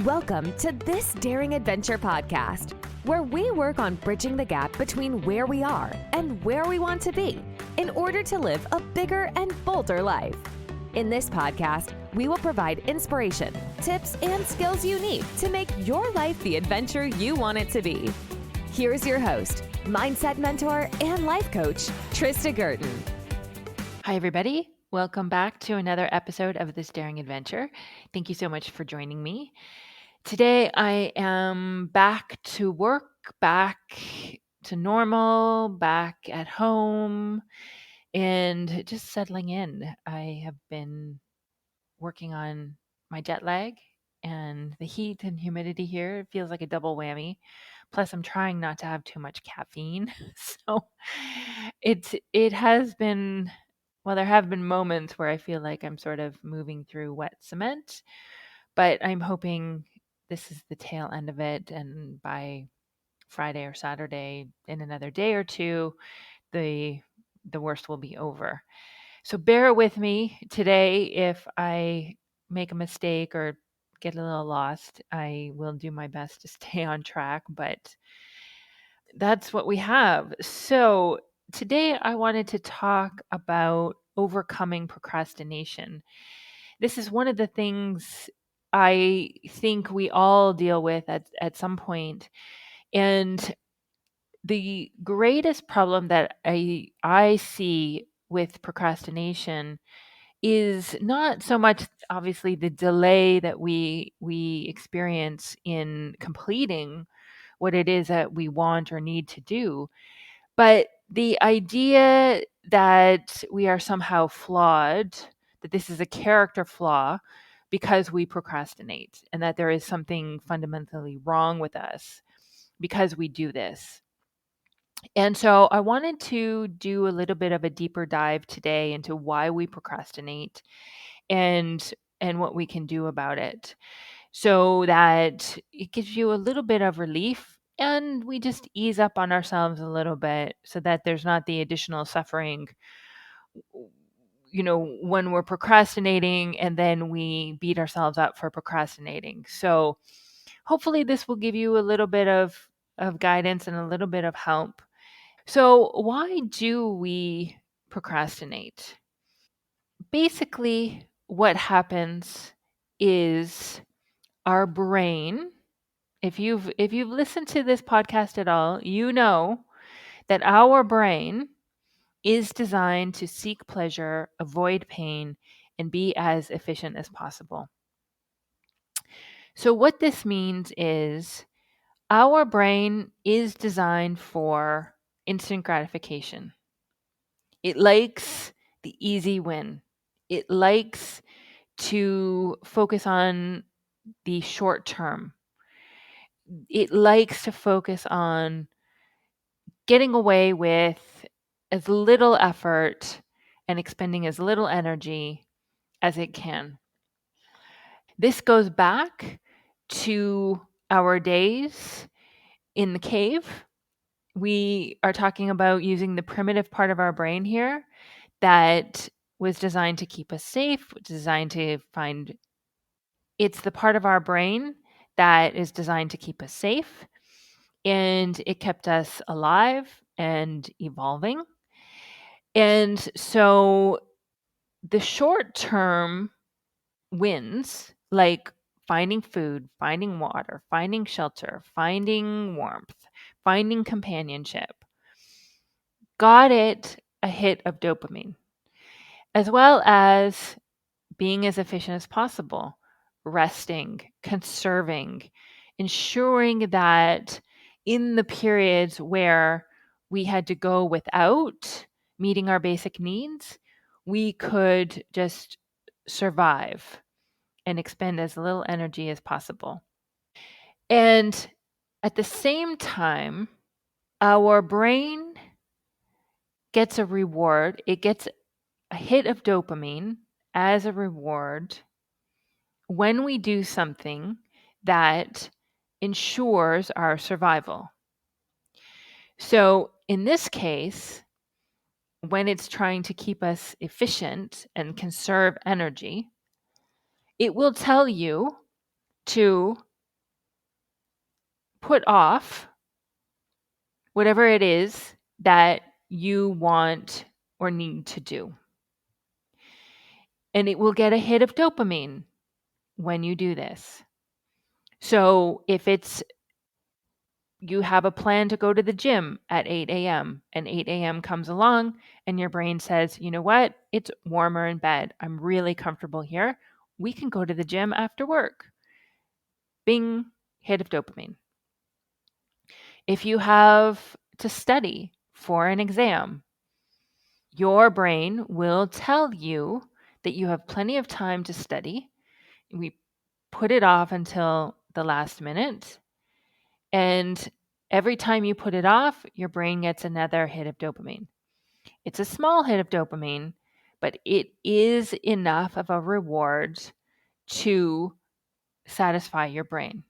Welcome to This Daring Adventure podcast, where we work on bridging the gap between where we are and where we want to be in order to live a bigger and bolder life. In this podcast, we will provide inspiration, tips, and skills you need to make your life the adventure you want it to be. Here's your host, mindset mentor, and life coach, Trista Gurton. Hi, everybody. Welcome back to another episode of This Daring Adventure. Thank you so much for joining me. Today, I am back to work, back to normal, back at home, and just settling in. I have been working on my jet lag and the heat and humidity here. It feels like a double whammy. Plus, I'm trying not to have too much caffeine. So it has been, well, there have been moments where I feel like I'm sort of moving through wet cement, but I'm hoping this is the tail end of it. And by Friday or Saturday, in another day or two, the worst will be over. So bear with me today if I make a mistake or get a little lost. I will do my best to stay on track, but that's what we have. So today I wanted to talk about overcoming procrastination. This is one of the things I think we all deal with at some point. And the greatest problem that I see with procrastination is not so much obviously the delay that we experience in completing what it is that we want or need to do, but the idea that we are somehow flawed, that this is a character flaw because we procrastinate, and that there is something fundamentally wrong with us because we do this. And so I wanted to do a little bit of a deeper dive today into why we procrastinate and what we can do about it, so that it gives you a little bit of relief and we just ease up on ourselves a little bit so that there's not the additional suffering, when we're procrastinating and then we beat ourselves up for procrastinating. So hopefully this will give you a little bit of guidance and a little bit of help. So why do we procrastinate? Basically, what happens is our brain, if you've listened to this podcast at all, you know that our brain is designed to seek pleasure, avoid pain, and be as efficient as possible. So what this means is our brain is designed for instant gratification. It likes the easy win. It likes to focus on the short term. It likes to focus on getting away with as little effort and expending as little energy as it can. This goes back to our days in the cave. We are talking about using the primitive part of our brain here that was designed to keep us safe, designed to find. It's the part of our brain that is designed to keep us safe, and it kept us alive and evolving. And so the short term wins, like finding food, finding water, finding shelter, finding warmth, finding companionship, got it a hit of dopamine, as well as being as efficient as possible, resting, conserving, ensuring that in the periods where we had to go without meeting our basic needs, we could just survive and expend as little energy as possible. And at the same time, our brain gets a reward. It gets a hit of dopamine as a reward when we do something that ensures our survival. So in this case, when it's trying to keep us efficient and conserve energy, it will tell you to put off whatever it is that you want or need to do. And it will get a hit of dopamine when you do this. So if it's you have a plan to go to the gym at 8 a.m. and 8 a.m. comes along and your brain says, you know what? It's warmer in bed. I'm really comfortable here. We can go to the gym after work. Bing, hit of dopamine. If you have to study for an exam, your brain will tell you that you have plenty of time to study. We put it off until the last minute. And every time you put it off, your brain gets another hit of dopamine. It's a small hit of dopamine, but it is enough of a reward to satisfy your brain.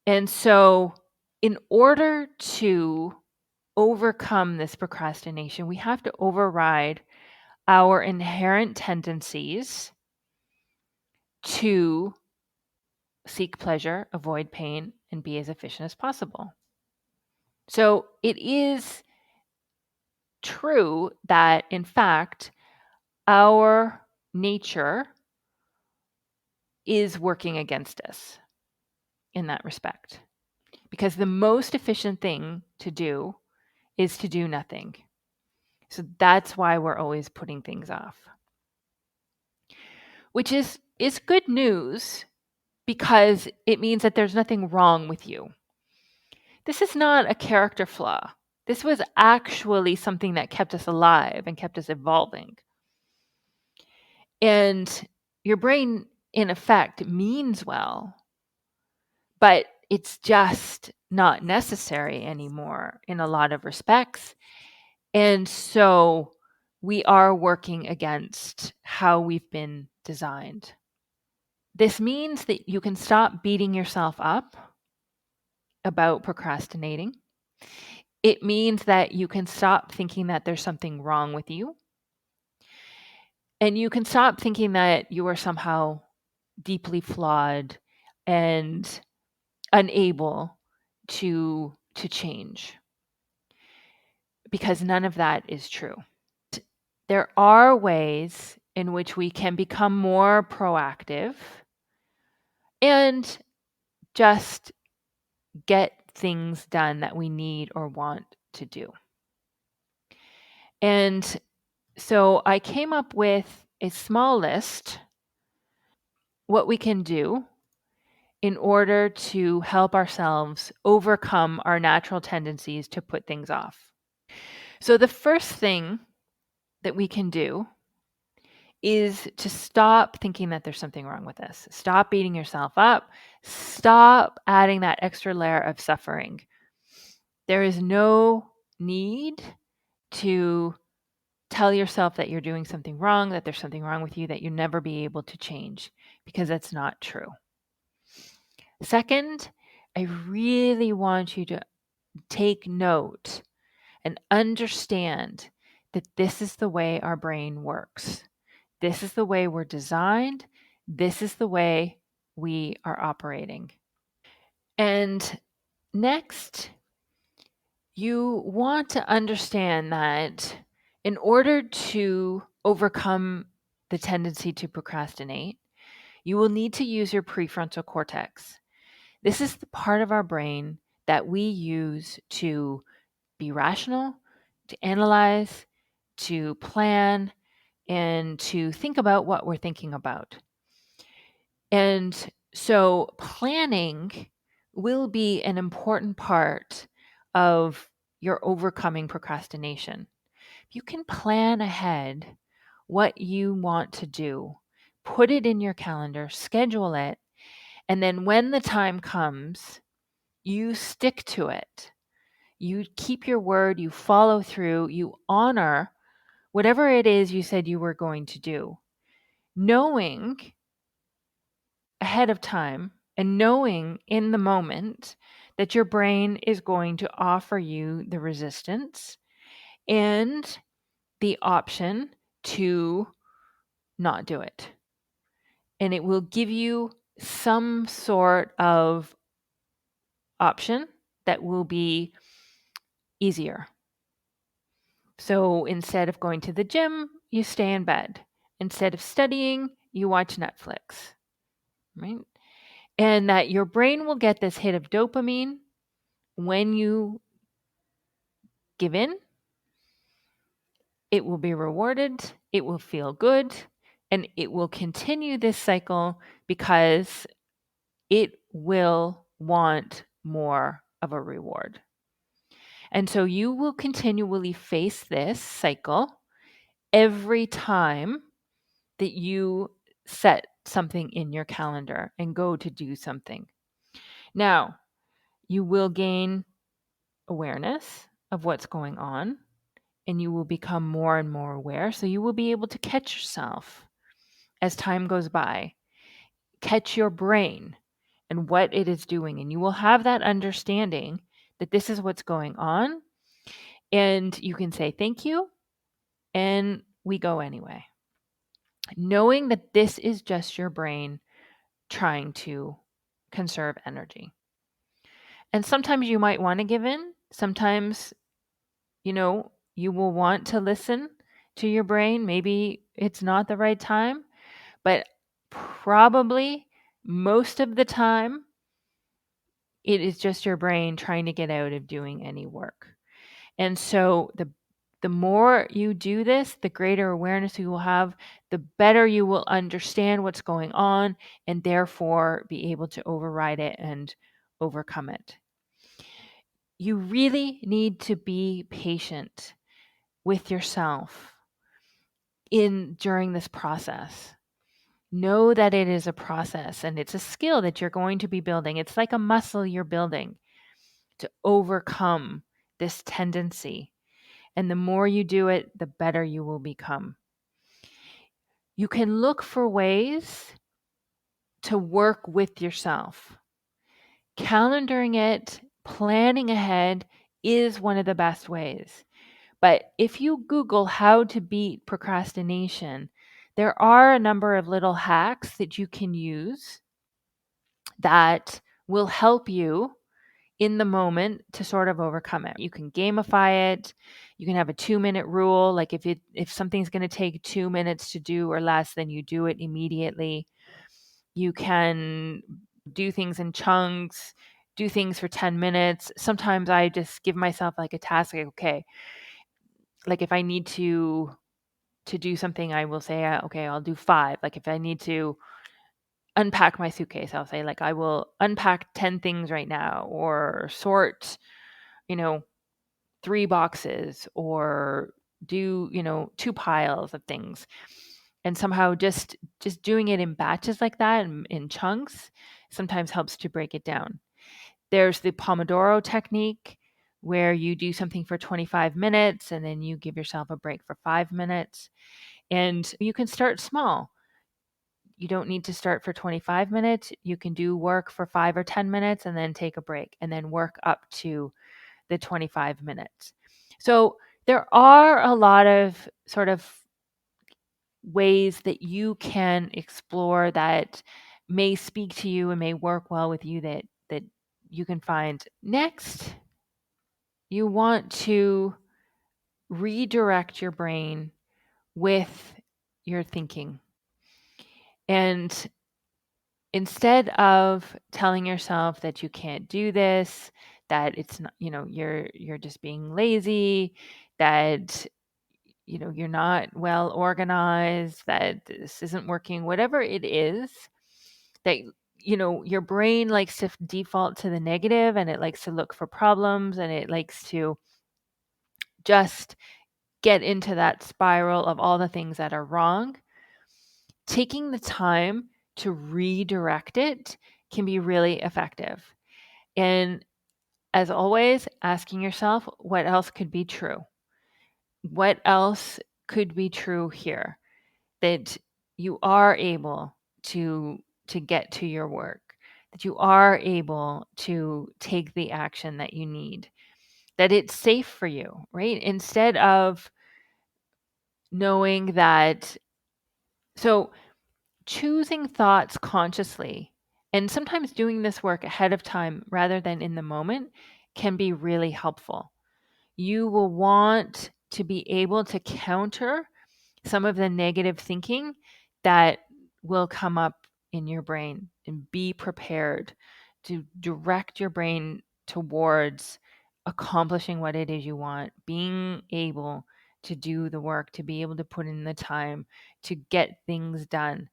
And so, in order to overcome this procrastination, we have to override our inherent tendencies to seek pleasure, avoid pain, and be as efficient as possible. So, it is true that, in fact, our nature is working against us in that respect. Because the most efficient thing to do is to do nothing. So that's why we're always putting things off. Which is good news because it means that there's nothing wrong with you. This is not a character flaw. This was actually something that kept us alive and kept us evolving. And your brain, in effect, means well, but it's just not necessary anymore in a lot of respects. And so we are working against how we've been designed. This means that you can stop beating yourself up about procrastinating. It means that you can stop thinking that there's something wrong with you. And you can stop thinking that you are somehow deeply flawed and unable to change, because none of that is true. There are ways in which we can become more proactive and just get things done that we need or want to do. And so I came up with a small list what we can do in order to help ourselves overcome our natural tendencies to put things off. So the first thing that we can do is to stop thinking that there's something wrong with us. Stop beating yourself up. Stop adding that extra layer of suffering. There is no need to tell yourself that you're doing something wrong, that there's something wrong with you, that you'll never be able to change, because that's not true. Second, I really want you to take note and understand that this is the way our brain works. This is the way we're designed. This is the way we are operating. And next, you want to understand that in order to overcome the tendency to procrastinate, you will need to use your prefrontal cortex. This is the part of our brain that we use to be rational, to analyze, to plan, and to think about what we're thinking about. And so planning will be an important part of your overcoming procrastination. You can plan ahead what you want to do, put it in your calendar, schedule it, and then when the time comes, you stick to it. You keep your word, you follow through, you honor whatever it is you said you were going to do, knowing ahead of time and knowing in the moment that your brain is going to offer you the resistance and the option to not do it. And it will give you some sort of option that will be easier. So instead of going to the gym, you stay in bed. Instead of studying, you watch Netflix, right? And that your brain will get this hit of dopamine when you give in. It will be rewarded, it will feel good, and it will continue this cycle because it will want more of a reward. And so you will continually face this cycle every time that you set something in your calendar and go to do something. Now, you will gain awareness of what's going on and you will become more and more aware. So you will be able to catch yourself as time goes by, catch your brain and what it is doing. And you will have that understanding that this is what's going on. And you can say thank you, and we go anyway. Knowing that this is just your brain trying to conserve energy. And sometimes you might want to give in. Sometimes, you will want to listen to your brain. Maybe it's not the right time, but probably most of the time, it is just your brain trying to get out of doing any work. And so the more you do this, the greater awareness you will have, the better you will understand what's going on and therefore be able to override it and overcome it. You really need to be patient with yourself during this process. Know that it is a process and it's a skill that you're going to be building. It's like a muscle you're building to overcome this tendency. And the more you do it, the better you will become. You can look for ways to work with yourself. Calendaring it, planning ahead is one of the best ways. But if you Google how to beat procrastination, there are a number of little hacks that you can use that will help you in the moment to sort of overcome it. You can gamify it. You can have a 2-minute rule. Like if something's going to take 2 minutes to do or less, then you do it immediately. You can do things in chunks, do things for 10 minutes. Sometimes I just give myself like a task, like, okay, like if I need to do something, I will say, okay, I'll do 5. Like if I need to unpack my suitcase, I'll say like I will unpack 10 things right now, or sort, 3 boxes, or do, 2 piles of things. And somehow just doing it in batches like that, in chunks, sometimes helps to break it down. There's the Pomodoro technique, where you do something for 25 minutes and then you give yourself a break for 5 minutes. And you can start small. You don't need to start for 25 minutes. You can do work for 5 or 10 minutes and then take a break and then work up to the 25 minutes. So there are a lot of sort of ways that you can explore that may speak to you and may work well with you, that you can find. Next, you want to redirect your brain with your thinking. And instead of telling yourself that you can't do this, that it's not, you're just being lazy, that you're not well organized, that this isn't working, whatever it is, that your brain likes to default to the negative, and it likes to look for problems, and it likes to just get into that spiral of all the things that are wrong. Taking the time to redirect it can be really effective. And as always, asking yourself, what else could be true? What else could be true here? That you are able to get to your work, that you are able to take the action that you need, that it's safe for you, right? Instead of knowing that. So choosing thoughts consciously And sometimes doing this work ahead of time rather than in the moment can be really helpful. You will want to be able to counter some of the negative thinking that will come up in your brain, and be prepared to direct your brain towards accomplishing what it is you want, being able to do the work, to be able to put in the time, to get things done,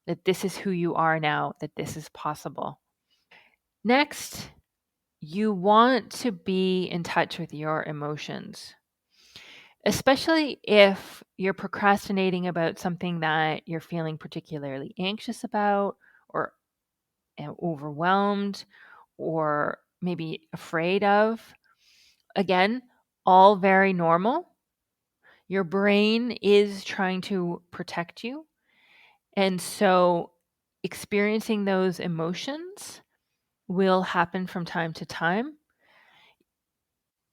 that this is who you are now, that this is possible. Next, you want to be in touch with your emotions, especially if you're procrastinating about something that you're feeling particularly anxious about, or overwhelmed, or maybe afraid of. Again, all very normal. Your brain is trying to protect you. And so experiencing those emotions will happen from time to time.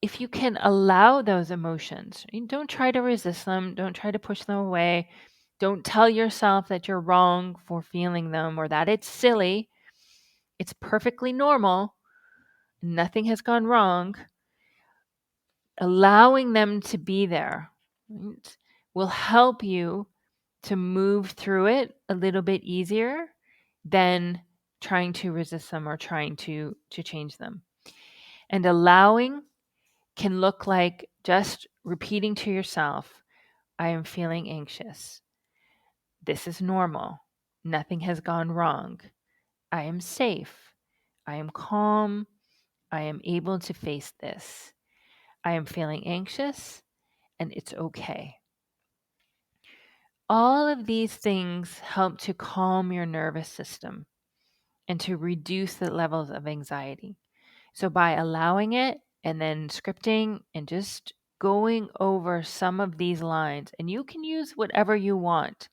If you can allow those emotions, don't try to resist them, don't try to push them away, don't tell yourself that you're wrong for feeling them or that it's silly. It's perfectly normal. Nothing has gone wrong. Allowing them to be there, right, will help you to move through it a little bit easier than trying to resist them or trying to change them. And allowing can look like just repeating to yourself, I am feeling anxious. This is normal. Nothing has gone wrong. I am safe. I am calm. I am able to face this. I am feeling anxious, and it's okay. All of these things help to calm your nervous system and to reduce the levels of anxiety. So, by allowing it and then scripting and just going over some of these lines, and you can use whatever you want,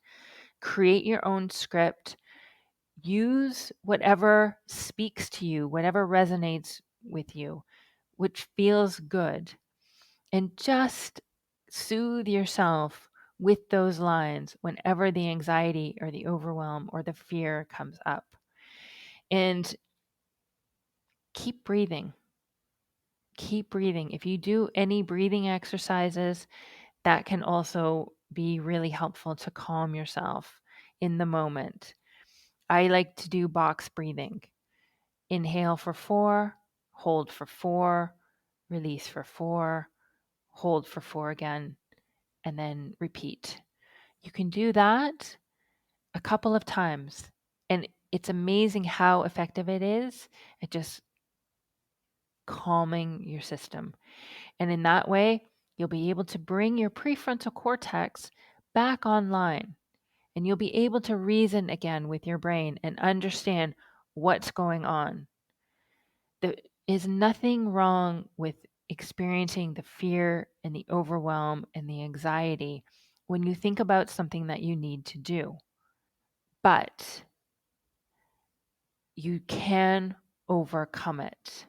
create your own script, use whatever speaks to you, whatever resonates with you, which feels good, and just soothe yourself with those lines whenever the anxiety or the overwhelm or the fear comes up. And keep breathing. Keep breathing. If you do any breathing exercises, that can also be really helpful to calm yourself in the moment. I like to do box breathing. Inhale for 4, hold for 4, release for 4, hold for 4 again, and then repeat. You can do that a couple of times, and it's amazing how effective it is at just calming your system. And in that way, you'll be able to bring your prefrontal cortex back online, and you'll be able to reason again with your brain and understand what's going on. There is nothing wrong with experiencing the fear and the overwhelm and the anxiety when you think about something that you need to do. But you can overcome it.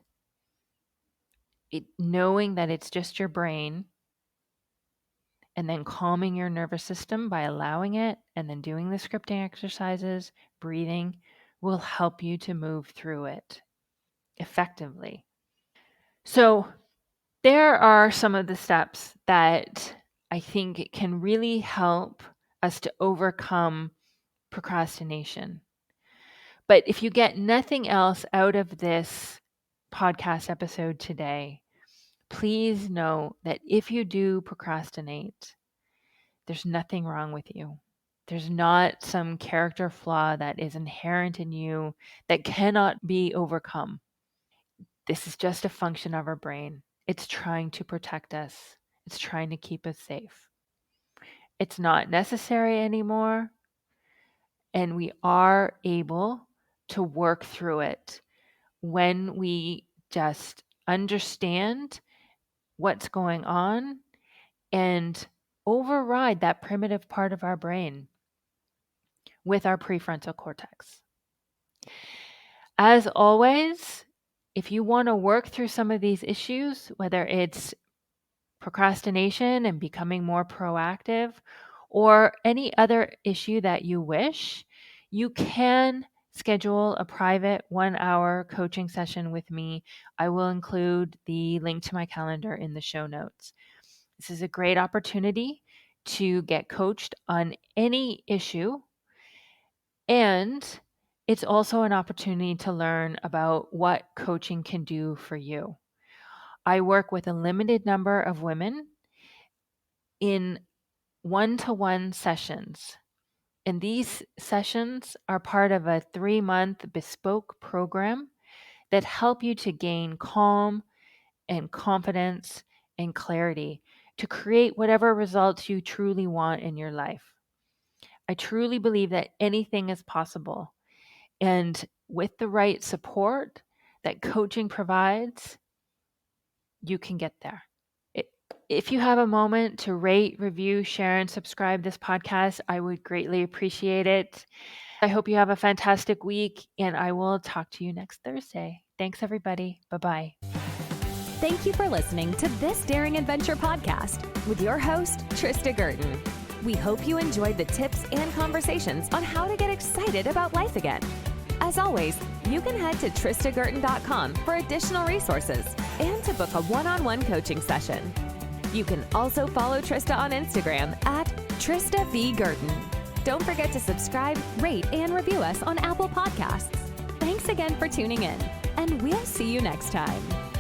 Knowing that it's just your brain, and then calming your nervous system by allowing it, and then doing the scripting exercises, breathing, will help you to move through it effectively. So, there are some of the steps that I think can really help us to overcome procrastination. But if you get nothing else out of this podcast episode today, please know that if you do procrastinate, there's nothing wrong with you. There's not some character flaw that is inherent in you that cannot be overcome. This is just a function of our brain. It's trying to protect us, it's trying to keep us safe. It's not necessary anymore, and we are able to work through it when we just understand what's going on and override that primitive part of our brain with our prefrontal cortex. As always, if you want to work through some of these issues, whether it's procrastination and becoming more proactive, or any other issue that you wish, you can schedule a private 1-hour coaching session with me, I will include the link to my calendar in the show notes. This is a great opportunity to get coached on any issue, and it's also an opportunity to learn about what coaching can do for you. I work with a limited number of women in one-to-one sessions. And these sessions are part of a 3-month bespoke program that help you to gain calm and confidence and clarity to create whatever results you truly want in your life. I truly believe that anything is possible. And with the right support that coaching provides, you can get there. If you have a moment to rate, review, share, and subscribe this podcast, I would greatly appreciate it. I hope you have a fantastic week, and I will talk to you next Thursday. Thanks, everybody. Bye-bye. Thank you for listening to This Daring Adventure podcast with your host, Trista Gurton. We hope you enjoyed the tips and conversations on how to get excited about life again. As always, you can head to tristagurton.com for additional resources and to book a one-on-one coaching session. You can also follow Trista on Instagram at Trista V. Gurton. Don't forget to subscribe, rate, and review us on Apple Podcasts. Thanks again for tuning in, and we'll see you next time.